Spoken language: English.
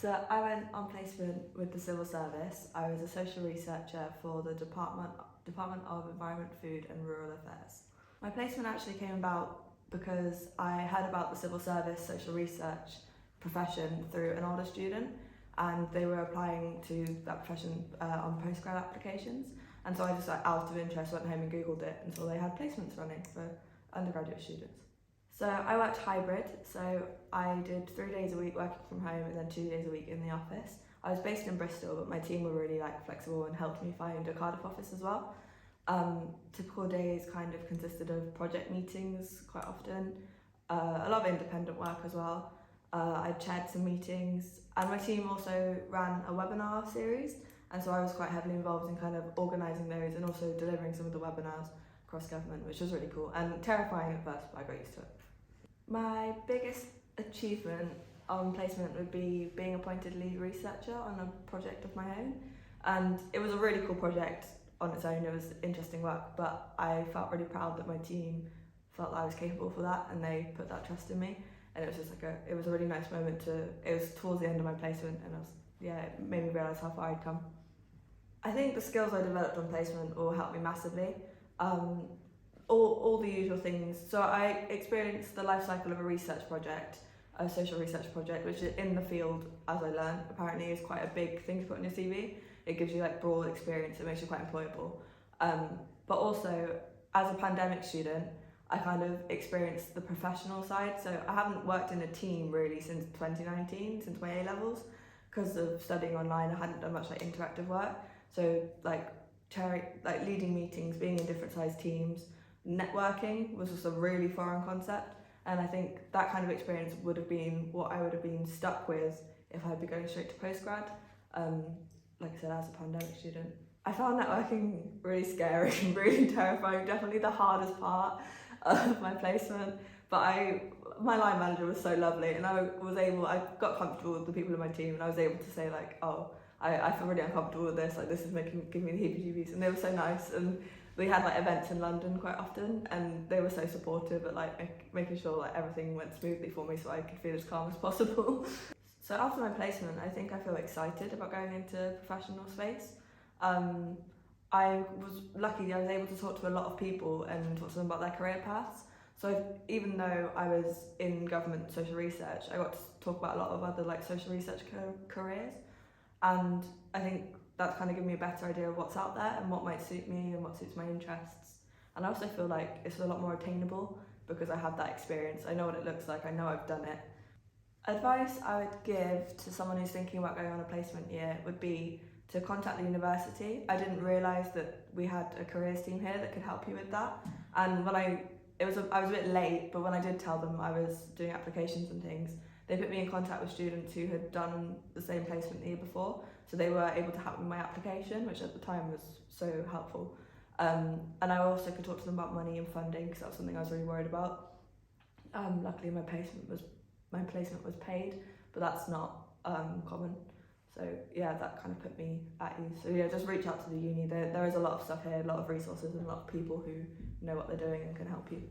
So I went on placement with the civil service. I was a social researcher for the Department of Environment, Food and Rural Affairs. My placement actually came about because I heard about the civil service social research profession through an older student, and they were applying to that profession on postgrad applications. And so I just, out of interest, went home and Googled it and saw they had placements running for undergraduate students. So I worked hybrid, so I did 3 days a week working from home and then 2 days a week in the office. I was based in Bristol, but my team were really flexible and helped me find a Cardiff office as well. Typical days kind of consisted of project meetings quite often, a lot of independent work as well. I chaired some meetings, and my team also ran a webinar series, and so I was quite heavily involved in kind of organising those and also delivering some of the webinars across government, which was really cool and terrifying at first, but I got used to it. My biggest achievement on placement would be being appointed lead researcher on a project of my own, and it was a really cool project on its own. It was interesting work, but I felt really proud that my team felt that I was capable for that, and they put that trust in me, and it was just it was a really nice moment it was towards the end of my placement, and it made me realise how far I'd come. I think the skills I developed on placement will help me massively. All the usual things. So I experienced the life cycle of a research project, a social research project, which in the field, as I learned, apparently is quite a big thing to put on your CV. It gives you broad experience, it makes you quite employable. But also, as a pandemic student, I kind of experienced the professional side. So I haven't worked in a team really since 2019, since my A-levels. Because of studying online, I hadn't done much interactive work. So leading meetings, being in different sized teams, networking was just a really foreign concept, and I think that kind of experience would have been what I would have been stuck with if I'd be going straight to postgrad. Like I said, as a pandemic student, I found networking really scary and really terrifying, definitely the hardest part of my placement, but my line manager was so lovely, and I got comfortable with the people in my team, and I was able to say I feel really uncomfortable with this, this is giving me the heebie-jeebies, and they were so nice, and we had events in London quite often, and they were so supportive at making sure everything went smoothly for me so I could feel as calm as possible. So after my placement, I think I feel excited about going into professional space. I was lucky I was able to talk to a lot of people and talk to them about their career paths. So even though I was in government social research, I got to talk about a lot of other social research careers, and I think that's kind of given me a better idea of what's out there and what might suit me and what suits my interests. And I also feel like it's a lot more attainable because I have that experience. I know what it looks like, I know I've done it. Advice I would give to someone who's thinking about going on a placement year would be to contact the university. I didn't realise that we had a careers team here that could help you with that. And I was a bit late, but when I did tell them I was doing applications and things, they put me in contact with students who had done the same placement the year before, so they were able to help me with my application, which at the time was so helpful. And I also could talk to them about money and funding, because that was something I was really worried about. Luckily my placement was paid, but that's not common. So yeah, that kind of put me at ease. So yeah, just reach out to the uni. There is a lot of stuff here, a lot of resources, and a lot of people who know what they're doing and can help you.